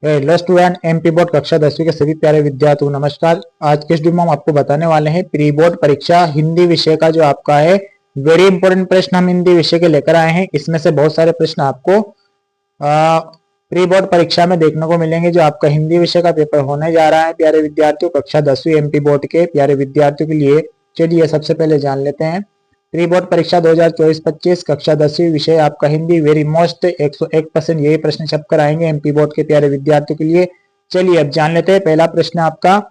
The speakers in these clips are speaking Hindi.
हेलो स्टूडेंट, एमपी बोर्ड कक्षा 10वीं के सभी प्यारे विद्यार्थियों को नमस्कार। आज के इस वीडियो में हम आपको बताने वाले हैं प्री बोर्ड परीक्षा हिंदी विषय का जो आपका है वेरी इंपॉर्टेंट प्रश्न हम हिंदी विषय के लेकर आए हैं। इसमें से बहुत सारे प्रश्न आपको प्री बोर्ड परीक्षा में देखने को मिलेंगे जो आपका हिंदी विषय का पेपर होने जा रहा है प्यारे विद्यार्थियों, कक्षा 10वीं एमपी बोर्ड के प्यारे विद्यार्थियों के लिए। चलिए सबसे पहले जान लेते हैं प्री बोर्ड परीक्षा 2024-25 कक्षा 10वीं विषय आपका हिंदी वेरी मोस्ट 101% यही प्रश्न छप कर आएंगे एमपी बोर्ड के प्यारे विद्यार्थियों के लिए। चलिए अब जान लेते हैं। पहला प्रश्न आपका,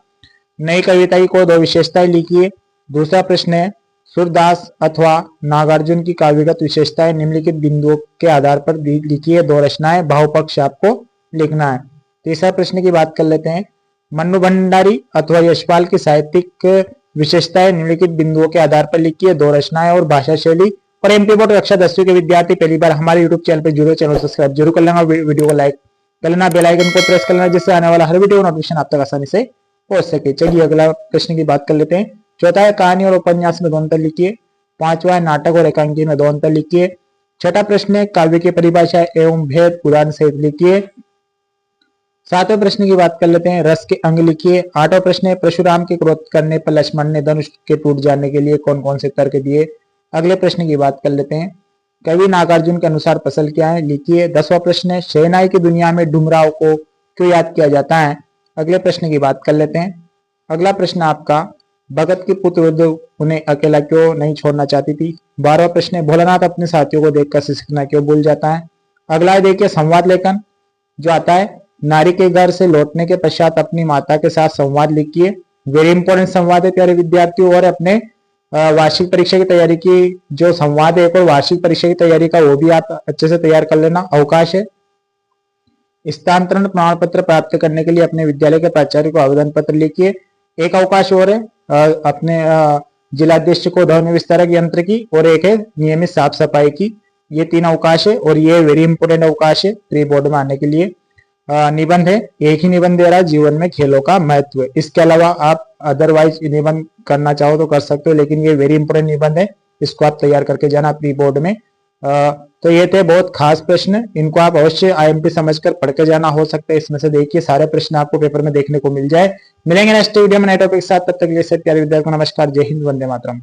नई कविता की को दो विशेषताएं लिखिए। दूसरा प्रश्न है, सूरदास अथवा नागार्जुन की काव्यगत विशेषताएं निम्नलिखित बिंदुओं के आधार पर लिखिए। दो रचनाएं भावपक्ष आपको लिखना है। तीसरा प्रश्न की बात कर लेते हैं, मन्नू भंडारी अथवा यशपाल की साहित्यिक विशेषताएं निम्नलिखित बिंदुओं के आधार पर लिखिए। दो रचनाएं और भाषा शैली। और एमपी बोर्ड कक्षा 10वीं के विद्यार्थी पहली बार हमारे यूट्यूब चैनल पर जुड़े, चैनल सब्सक्राइब जरूर कर लेना, वीडियो को लाइक कर लेना, बेल आइकन को प्रेस कर लेना जिससे आने वाला हर वीडियो नोटिफिकेशन आप तक आसानी से पहुंच सके। चलिए अगला प्रश्न की बात कर लेते हैं। चौथा है, कहानी और उपन्यास में दो अंतर लिखिए। पांचवा है, नाटक और एकांकी में दो अंतर लिखिए। छठा प्रश्न है, काव्य की परिभाषा एवं भेद पुराण सहित लिखिए। सातवें प्रश्न की बात कर लेते हैं, रस के अंग लिखिए। आठवां प्रश्न है, परशुराम के क्रोध करने पर लक्ष्मण ने धनुष के टूट जाने के लिए कौन कौन से तर्क दिए। अगले प्रश्न की बात कर लेते हैं, कवि नागार्जुन के अनुसार फसल क्या है लिखिए। 10वां प्रश्न है, शहनाई की दुनिया में डुमराव को क्यों याद किया जाता है। अगले प्रश्न की बात कर लेते हैं। अगला प्रश्न आपका, भगत की पुत्र उन्हें अकेला क्यों नहीं छोड़ना चाहती थी। 12वां प्रश्न है, भोलानाथ अपने साथियों को देखकर सिसकना क्यों भूल जाता है। अगला है देखिए संवाद लेखन जो आता है, नारी के घर से लौटने के पश्चात अपनी माता के साथ संवाद लिखिए। वेरी इंपॉर्टेंट संवाद है प्यारे विद्यार्थियों। और अपने वार्षिक परीक्षा की तैयारी की जो संवाद है और वार्षिक परीक्षा की तैयारी का वो भी आप अच्छे से तैयार कर लेना। अवकाश है, स्थानांतरण प्रमाण पत्र प्राप्त करने के लिए अपने विद्यालय के प्राचार्य को आवेदन पत्र लिखिए। एक अवकाश और है अपने जिलाध्यक्ष को ध्वनि विस्तारक यंत्र की, और एक है नियमित साफ सफाई की। ये 3 अवकाश है और ये वेरी इंपॉर्टेंट अवकाश है प्री बोर्ड में आने के लिए। निबंध है, एक ही निबंध दे रहा है, जीवन में खेलों का महत्व। इसके अलावा आप अदरवाइज निबंध करना चाहो तो कर सकते हो, लेकिन ये वेरी इंपॉर्टेंट निबंध है, इसको आप तैयार करके जाना प्री बोर्ड में। तो ये थे बहुत खास प्रश्न, इनको आप अवश्य आईएमपी समझकर पढ़ के जाना। हो सकता है इसमें से देखिए सारे प्रश्न आपको पेपर में देखने को मिल जाए। मिलेंगे नेक्स्ट वीडियो में नए टॉपिक के साथ, तब तक के लिए प्यारे विद्यार्थियों को नमस्कार, जय हिंद, वंदे मातरम।